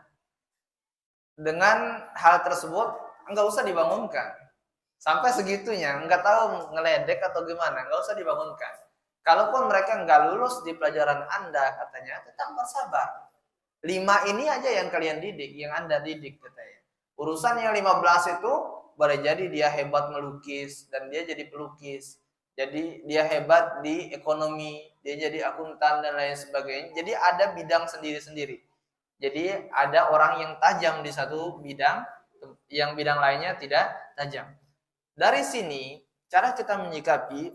dengan hal tersebut enggak usah dibangunkan. Sampai segitunya, enggak tahu ngeledek atau gimana, enggak usah dibangunkan. Kalaupun mereka enggak lulus di pelajaran Anda, katanya, tetap bersabar. 5 ini aja yang kalian didik, yang Anda didik, katanya. Urusan yang 15 itu, boleh jadi dia hebat melukis, dan dia jadi pelukis. Jadi dia hebat di ekonomi, dia jadi akuntan dan lain sebagainya. Jadi ada bidang sendiri-sendiri. Jadi ada orang yang tajam di satu bidang, yang bidang lainnya tidak tajam. Dari sini cara kita menyikapi,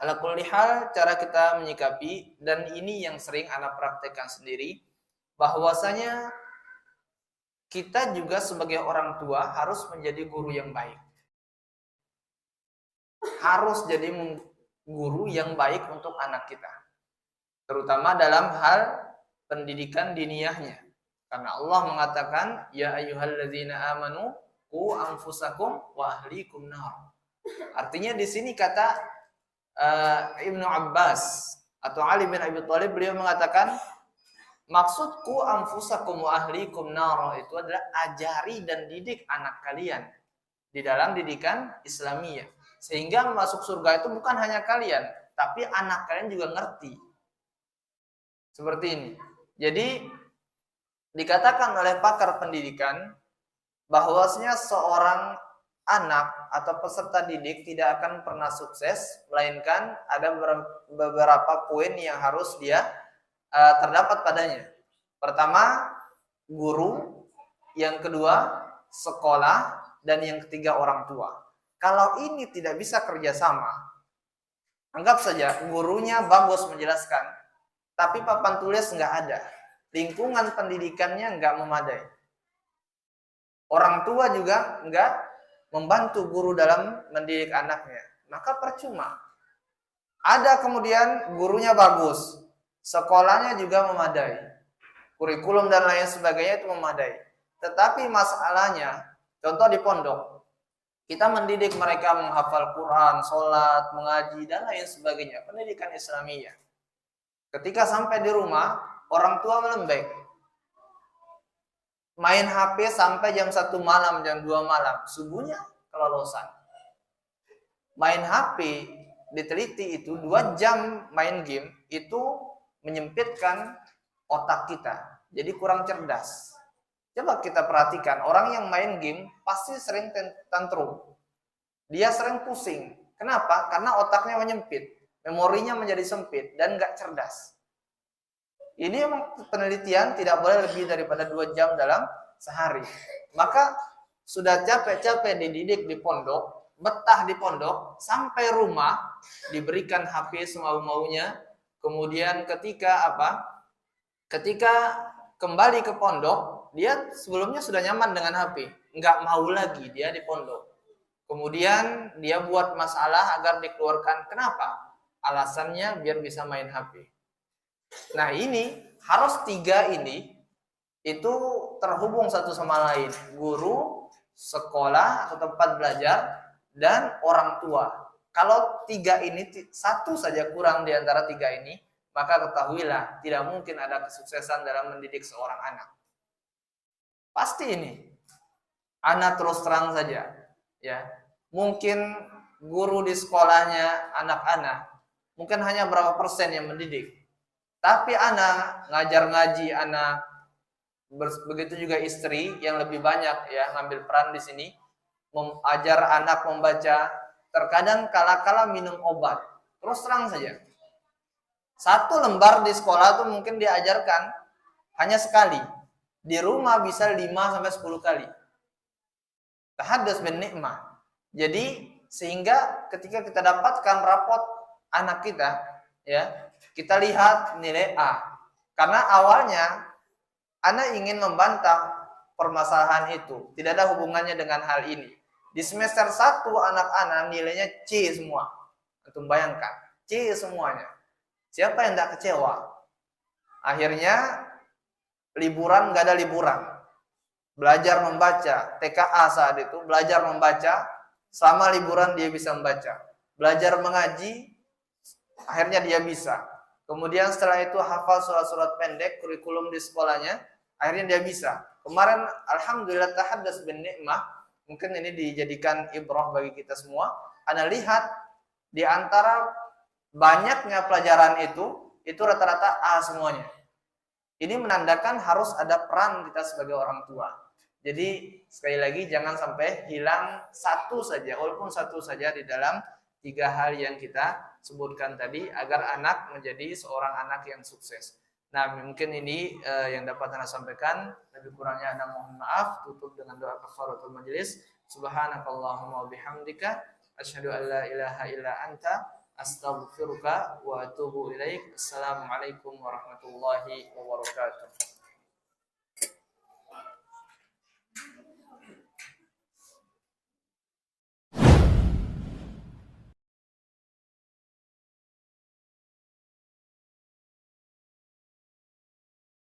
ala kulli hal cara kita menyikapi, dan ini yang sering anak praktekkan sendiri, bahwasanya kita juga sebagai orang tua harus menjadi guru yang baik. Harus jadi guru yang baik untuk anak kita. Terutama dalam hal pendidikan diniyahnya. Karena Allah mengatakan, ya ayyuhalladzina amanu qu anfusakum wa ahlikum nar. Artinya di sini kata Ibnu Abbas atau Ali bin Abi Thalib, beliau mengatakan, Maksudku anfusakum wa ahlikum naro itu adalah ajari dan didik anak kalian di dalam didikan Islamiyah. Sehingga masuk surga itu bukan hanya kalian, tapi anak kalian juga ngerti. Seperti ini. Jadi dikatakan oleh pakar pendidikan bahwasanya seorang anak atau peserta didik tidak akan pernah sukses, melainkan ada beberapa poin yang harus dia terdapat padanya. Pertama, guru, yang kedua, sekolah, dan yang ketiga, orang tua. Kalau ini tidak bisa kerjasama, anggap saja gurunya bagus menjelaskan, tapi papan tulis nggak ada, lingkungan pendidikannya nggak memadai, orang tua juga nggak membantu guru dalam mendidik anaknya, maka percuma. Ada kemudian gurunya bagus, sekolahnya juga memadai, kurikulum dan lain sebagainya itu memadai. Tetapi masalahnya, contoh di pondok, kita mendidik mereka menghafal Quran, sholat, mengaji, dan lain sebagainya, pendidikan Islamiyah. Ketika sampai di rumah, orang tua melembek, main HP sampai jam 1 malam, jam 2 malam, subuhnya kelolosan. Main HP, diteliti itu 2 jam main game, itu menyempitkan otak kita, jadi kurang cerdas. Coba kita perhatikan, orang yang main game pasti sering tantrum. Dia sering pusing. Kenapa? Karena otaknya menyempit, memorinya menjadi sempit dan nggak cerdas. Ini memang penelitian tidak boleh lebih daripada 2 jam dalam sehari. Maka sudah capek-capek dididik di pondok, betah di pondok, sampai rumah diberikan HP semau-maunya. Kemudian ketika kembali ke pondok, dia sebelumnya sudah nyaman dengan HP, nggak mau lagi dia di pondok. Kemudian dia buat masalah agar dikeluarkan. Kenapa? Alasannya biar bisa main HP. Nah ini harus 3 ini itu terhubung satu sama lain. Guru, sekolah atau tempat belajar, dan orang tua. Kalau 3 ini satu saja kurang di antara 3 ini, maka ketahuilah tidak mungkin ada kesuksesan dalam mendidik seorang anak. Pasti ini. Anak terus terang saja, ya. Mungkin guru di sekolahnya anak-anak mungkin hanya berapa persen yang mendidik. Tapi anak ngajar ngaji anak, begitu juga istri yang lebih banyak ya ngambil peran di sini, mengajar anak membaca, terkadang kala-kala minum obat. Terus terang saja. 1 lembar di sekolah tuh mungkin diajarkan hanya sekali. Di rumah bisa 5 sampai 10 kali. Tahadduts bin ni'mah. Jadi sehingga ketika kita dapatkan rapot anak kita, ya, kita lihat nilai A. Karena awalnya anak ingin membantah permasalahan itu, tidak ada hubungannya dengan hal ini. Di semester 1 anak-anak nilainya C semua. Antum bayangkan, C semuanya. Siapa yang tidak kecewa? Akhirnya liburan nggak ada liburan. Belajar membaca, TKA saat itu belajar membaca. Selama liburan dia bisa membaca. Belajar mengaji, akhirnya dia bisa. Kemudian setelah itu hafal surat-surat pendek, kurikulum di sekolahnya, akhirnya dia bisa. Kemarin alhamdulillah tahadduts bin ni'mah, mungkin ini dijadikan ibrah bagi kita semua. Anda lihat di antara banyaknya pelajaran itu rata-rata A semuanya. Ini menandakan harus ada peran kita sebagai orang tua. Jadi sekali lagi jangan sampai hilang satu saja, walaupun satu saja di dalam 3 hal yang kita sebutkan tadi, agar anak menjadi seorang anak yang sukses. Nah mungkin ini yang dapat Anda sampaikan. Lebih kurangnya Anda mohon maaf. Tutup dengan doa kafaratul majelis. Subhanakallahumma wabihamdika asyhadu an la ilaha illa anta astaghfiruka wa atubu ilaik. Assalamualaikum warahmatullahi wabarakatuh.